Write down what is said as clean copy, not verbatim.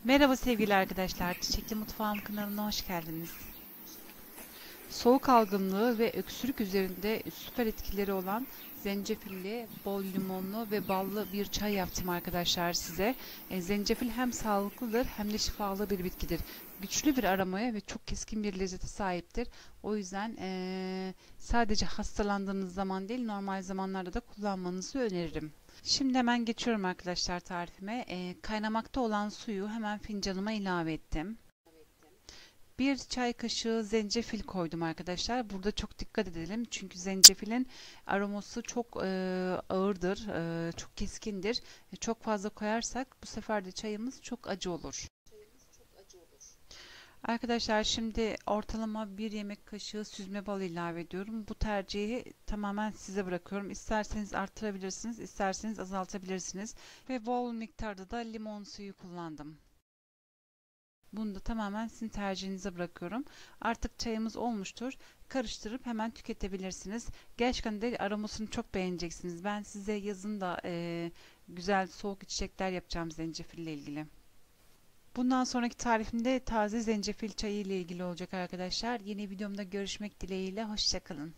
Merhaba sevgili arkadaşlar, Çiçekli Mutfağım kanalına hoş geldiniz. Soğuk algınlığı ve öksürük üzerinde süper etkileri olan zencefilli, bol limonlu ve ballı bir çay yaptım arkadaşlar size. Zencefil hem sağlıklıdır hem de şifalı bir bitkidir. Güçlü bir aromaya ve çok keskin bir lezzete sahiptir. O yüzden sadece hastalandığınız zaman değil, normal zamanlarda da kullanmanızı öneririm. Şimdi hemen geçiyorum arkadaşlar tarifime. Kaynamakta olan suyu hemen fincanıma ilave ettim. Bir çay kaşığı zencefil koydum arkadaşlar. Burada çok dikkat edelim. Çünkü zencefilin aroması çok ağırdır, çok keskindir. Çok fazla koyarsak bu sefer de çayımız çok acı olur. Arkadaşlar şimdi ortalama bir yemek kaşığı süzme bal ilave ediyorum. Bu tercihi tamamen size bırakıyorum. İsterseniz arttırabilirsiniz, isterseniz azaltabilirsiniz. Ve bol miktarda da limon suyu kullandım. Bunu da tamamen sizin tercihinize bırakıyorum. Artık çayımız olmuştur. Karıştırıp hemen tüketebilirsiniz. Gerçekten de aromasını çok beğeneceksiniz. Ben size yazın da güzel soğuk içecekler yapacağım zencefille ilgili. Bundan sonraki tarifimde taze zencefil çayı ile ilgili olacak arkadaşlar. Yeni videomda görüşmek dileğiyle. Hoşça kalın.